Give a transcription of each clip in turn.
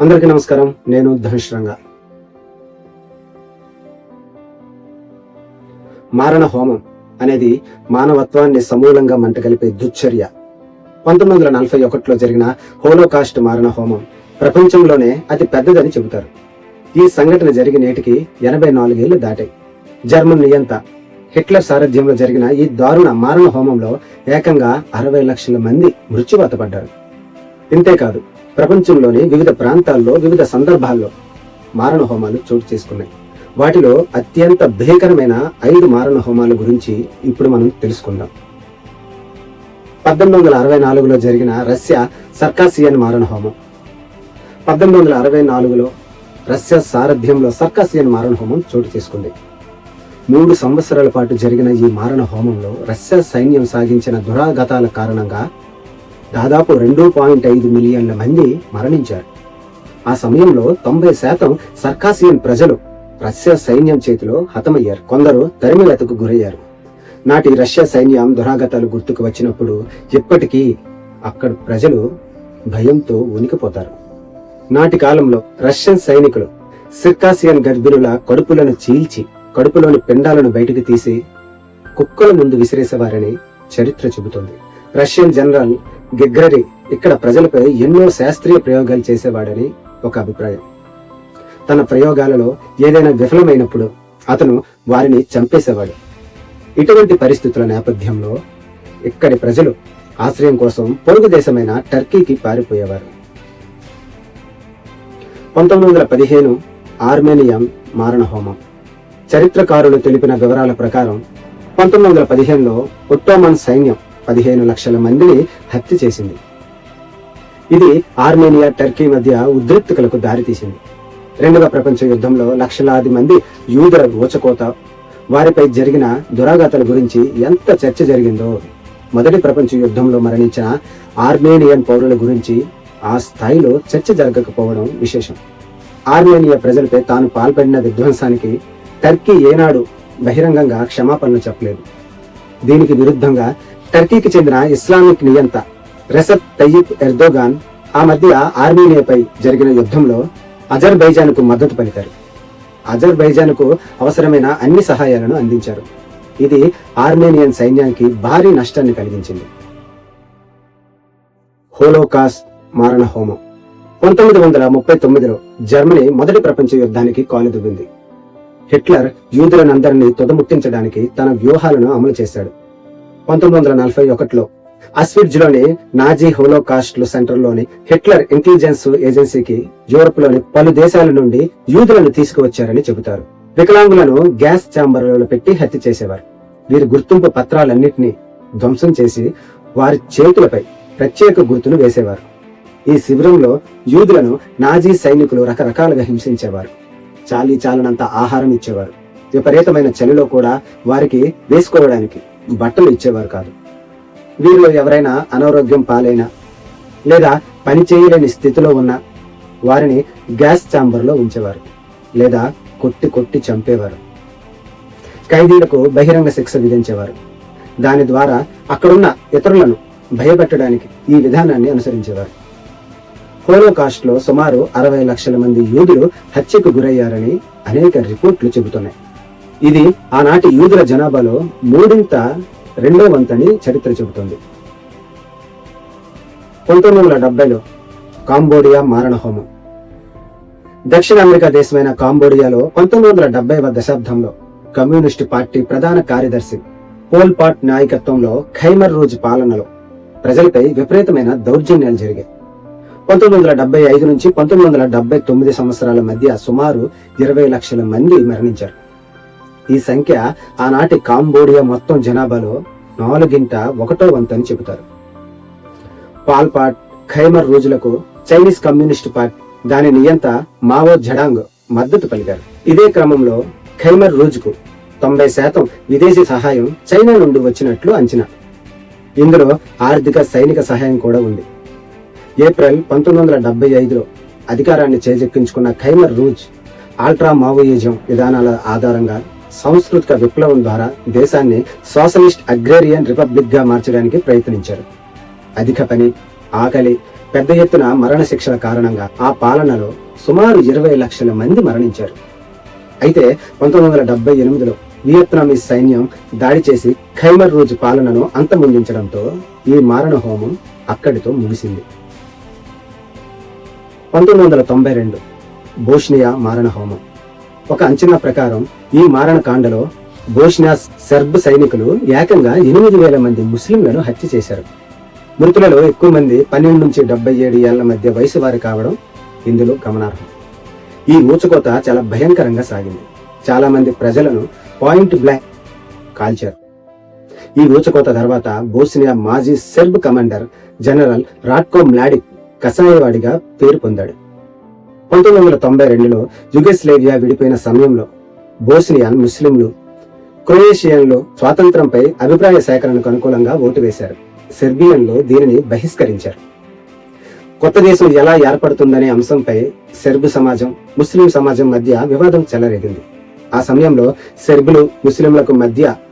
అందరికీ నమస్కారం. నేను ధనుష్ రంగా. మారణ హోమం అనేది మానవత్వాన్ని సమూలంగా మంటగలిపే దుశ్చర్య. 1941లో జరిగిన హోలోకాస్ట్ మారణ హోమం ప్రపంచంలోనే అతి పెద్దదని చెబుతారు. ఈ సంఘటన జరిగి నేటికి 84 ఏళ్లు దాటాయి. జర్మన్ నియంత హిట్లర్ సారథ్యంలో జరిగిన ఈ దారుణ మారణ హోమంలో ఏకంగా 60 లక్షల మంది మృత్యువాత పడ్డారు. ఇంతేకాదు, ప్రపంచంలోని వివిధ ప్రాంతాల్లో వివిధ సందర్భాల్లో మారణ హోమాలు చోటు చేసుకున్నాయి. వాటిలో అత్యంత భీకరమైన 5 మారణ హోమాల గురించి ఇప్పుడు మనం తెలుసుకుందాం. 1864లో జరిగిన రష్యా సర్కాసియన్ మారణ హోమం. 1864లో రష్యా సారథ్యంలో సర్కాసియన్ మారణ హోమం చోటు చేసుకుంది. 3 సంవత్సరాల పాటు జరిగిన ఈ మారణ హోమంలో రష్యా సైన్యం సాగించిన దురాఘాతాల కారణంగా దాదాపు 2.5 మిలియన్ల మంది మరణించారు. ఆ సమయంలో 90% సర్కాసియన్ ప్రజలు రష్యా సైన్యం చేతిలో హతమయ్యారు. కొందరు తరిమివేతకు గురయ్యారు. నాటి రష్యా సైన్యం దురాఘాతాలు గుర్తుకు వచ్చినప్పుడు ఇప్పటికీ అక్కడ ప్రజలు భయంతో ఉనికిపోతారు. నాటి కాలంలో రష్యన్ సైనికులు సిర్కాసియన్ గర్భిణుల కడుపులను చీల్చి కడుపులోని పిండాలను బయటకు తీసి కుక్కల ముందు విసిరేసేవారని చరిత్ర చెబుతుంది. రష్యన్ జనరల్ గిగ్రరీ ఇక్కడ ప్రజలపై ఎన్నో శాస్త్రీయ ప్రయోగాలు చేసేవాడని ఒక అభిప్రాయం. తన ప్రయోగాలలో ఏదైనా విఫలమైనప్పుడు అతను వారిని చంపేసేవాడు. ఇటువంటి పరిస్థితుల నేపథ్యంలో ఇక్కడి ప్రజలు ఆశ్రయం కోసం పొరుగు దేశమైన టర్కీకి పారిపోయేవారు. 1915 ఆర్మేనియన్ మారణ హోమం. చరిత్రకారులు తెలిపిన వివరాల ప్రకారం 1915లో ఒట్టోమన్ సైన్యం 15 లక్షల మందిని హత్య చేసింది. ఇది ఆర్మేనియా, టర్కీ మధ్య ఉద్రిక్తతలకు దారితీసింది. రెండవ ప్రపంచ యుద్ధంలో లక్షలాది మంది యూదుల ఊచకోత, వారిపై జరిగిన దురాఘాతాల గురించి ఎంత చర్చ జరిగిందో మొదటి ప్రపంచ యుద్ధంలో మరణించిన ఆర్మేనియన్ పౌరుల గురించి ఆ స్థాయిలో చర్చ జరగకపోవడం విశేషం. ఆర్మేనియా ప్రజలపై తాను పాల్పడిన విధ్వంసానికి టర్కీ ఏనాడు బహిరంగంగా క్షమాపణలు చెప్పలేదు. దీనికి విరుద్ధంగా టర్కీకి చెందిన ఇస్లామిక్ నియంత రెసెప్ తయ్యిప్ ఎర్దోగాన్ ఆ మధ్య ఆర్మేనియాపై జరిగిన యుద్ధంలో అజర్బైజాన్కు మద్దతు పలికారు. అజర్బైజాన్కు అవసరమైన అన్ని సహాయాలను అందించారు. ఇది ఆర్మేనియన్ సైన్యానికి భారీ నష్టాన్ని కలిగించింది. హోలోకాస్ట్ మారణ హోమం. 1939లో జర్మనీ మొదటి ప్రపంచ యుద్ధానికి కాలుదువ్వింది. హిట్లర్ యూదులనందరినీ తుదముట్టించడానికి తన వ్యూహాలను అమలు చేశాడు. 1941లో అస్విట్జ్ లోని నాజీ హోలోకాస్ట్ సెంటర్లోని హిట్లర్ ఇంటెలిజెన్స్ ఏజెన్సీకి యూరోప్ లోని పలు దేశాల నుండి యూదులను తీసుకువచ్చారని చెబుతారు. వికలాంగులను గ్యాస్ ఛాంబర్లలో పెట్టి హత్య చేసేవారు. వీరి గుర్తింపు పత్రాలన్నింటినీ ధ్వంసం చేసి వారి చేతులపై ప్రత్యేక గుర్తును వేసేవారు. ఈ శిబిరంలో యూదులను నాజీ సైనికులు రకరకాలుగా హింసించేవారు. చాలినంత ఆహారం ఇచ్చేవారు. విపరీతమైన చలిలో కూడా వారికి వేసుకోవడానికి బట్టలు ఇచ్చేవారు కాదు. వీరిలో ఎవరైనా అనారోగ్యం పాలైనా లేదా పని చేయలేని స్థితిలో ఉన్న వారిని గ్యాస్ ఛాంబర్లో ఉంచేవారు లేదా కొట్టి చంపేవారు. ఖైదీలకు బహిరంగ శిక్ష విధించేవారు. దాని ద్వారా అక్కడున్న ఇతరులను భయపెట్టడానికి ఈ విధానాన్ని అనుసరించేవారు. హోలోకాస్ట్ లో సుమారు 60 లక్షల మంది యూదులు హత్యకు గురయ్యారని అనేక రిపోర్ట్లు చెబుతున్నాయి. ఇది ఆనాటి యూదుల జనాభాలో 2/3 వంతని చరిత్ర చెబుతుంది. 1970లో కాంబోడియా మారణ హోమం. దక్షిణ అమెరికా దేశమైన కాంబోడియాలో 1970వ దశాబ్దంలో కమ్యూనిస్టు పార్టీ ప్రధాన కార్యదర్శి పోల్ పాట్ నాయకత్వంలో ఖైమర్ రూజ్ పాలనలో ప్రజలపై విపరీతమైన దౌర్జన్యాలు జరిగాయి. 1975 నుంచి 1979 సంవత్సరాల మధ్య సుమారు 20 లక్షల మంది మరణించారు. ఈ సంఖ్య ఆనాటి కాంబోడియా మొత్తం జనాభాలో 4/1 వంతని చెబుతారు. పాల్ పాట్ ఖైమర్ రోజులకు చైనీస్ కమ్యూనిస్టు పార్టీ దాని నియంత మావో జడాంగ్ మద్దతు పలికారు. ఇదే క్రమంలో ఖైమర్ రోజుకు 90% విదేశీ సహాయం చైనా నుండి వచ్చినట్లు అంచనా. ఇందులో ఆర్థిక సైనిక సహాయం కూడా ఉంది. ఏప్రిల్ 1975లో అధికారాన్ని చేజెక్కించుకున్న ఖైమర్ రూజ్ ఆల్ట్రా మావోయిజం విధానాల ఆధారంగా సాంస్కృతిక విప్లవం ద్వారా దేశాన్ని సోషలిస్ట్ అగ్రేరియన్ రిపబ్లిక్ గా మార్చడానికి ప్రయత్నించారు. అధిక పని, ఆకలి, పెద్ద ఎత్తున మరణ శిక్షల కారణంగా ఆ పాలనలో సుమారు 20 లక్షల మంది మరణించారు. అయితే 1978లో వియత్నామీస్ సైన్యం దాడి చేసి ఖైమర్ రూజ్ పాలనను అంతమొందించడంతో ఈ మారణ హోమం అక్కడితో ముగిసింది. 1992 బోస్నియా మారణ హోమం. ఒక అంచనా ప్రకారం ఈ మారణ కాండలో బోస్నియా సెర్బ్ సైనికులు ఏకంగా 8,000 మంది ముస్లింలను హత్య చేశారు. మృతులలో ఎక్కువ మంది 12 నుంచి 77 ఏళ్ల మధ్య వయసు వారు కావడం ఇందులో గమనార్హం. ఈ ఊచకోత చాలా భయంకరంగా సాగింది. చాలా మంది ప్రజలను పాయింట్ బ్లాంక్ కాల్చారు. ఈ ఊచకోత తర్వాత బోస్నియా మాజీ సెర్బ్ కమాండర్ జనరల్ రాట్కో మ్లాడిక్ కసాయవాడిగా పేరు పొందాడు. 1992లో యుగోస్లేవియా విడిపోయిన సమయంలో బోస్నియన్ ముస్లింలు క్రొయేషియన్లు స్వాతంత్రంపై అభిప్రాయ సేకరణకు అనుకూలంగా ఓటు వేశారు. సెర్బియన్లు దీనిని బహిష్కరించారు. కొత్త దేశం ఎలా ఏర్పడుతుందనే అంశంపై సెర్బ్ సమాజం, ముస్లిం సమాజం మధ్య వివాదం చెలరేగింది. ఆ సమయంలో సెర్బులు ముస్లింలకు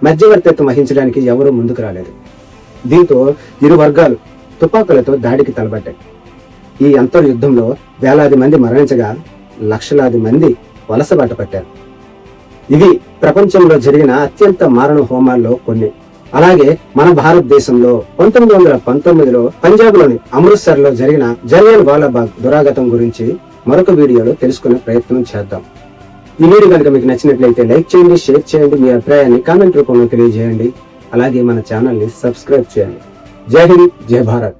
మధ్యవర్తిత్వం వహించడానికి ఎవరూ ముందుకు రాలేదు. దీంతో ఇరు వర్గాలు తుపాకులతో దాడికి తలబడ్డాయి. ఈ అంతర్యుద్ధంలో వేలాది మంది మరణించగా లక్షలాది మంది వలసబాట పట్టారు. ఇవి ప్రపంచంలో జరిగిన అత్యంత మారణ హోమాల్లో కొన్ని. అలాగే మన భారతదేశంలో 1919లో పంజాబ్లోని అమృత్సర్ లో జరిగిన జలియన్ వాలాబాగ్ దురాగతం గురించి మరొక వీడియోలో తెలుసుకునే ప్రయత్నం చేద్దాం. ఈ వీడియో కనుక మీకు నచ్చినట్లయితే లైక్ చేయండి, షేర్ చేయండి, మీ అభిప్రాయాన్ని కామెంట్ రూపంలో తెలియజేయండి. అలాగే మన ఛానల్ ని సబ్స్క్రైబ్ చేయండి. జై హింద్, జై భారత్.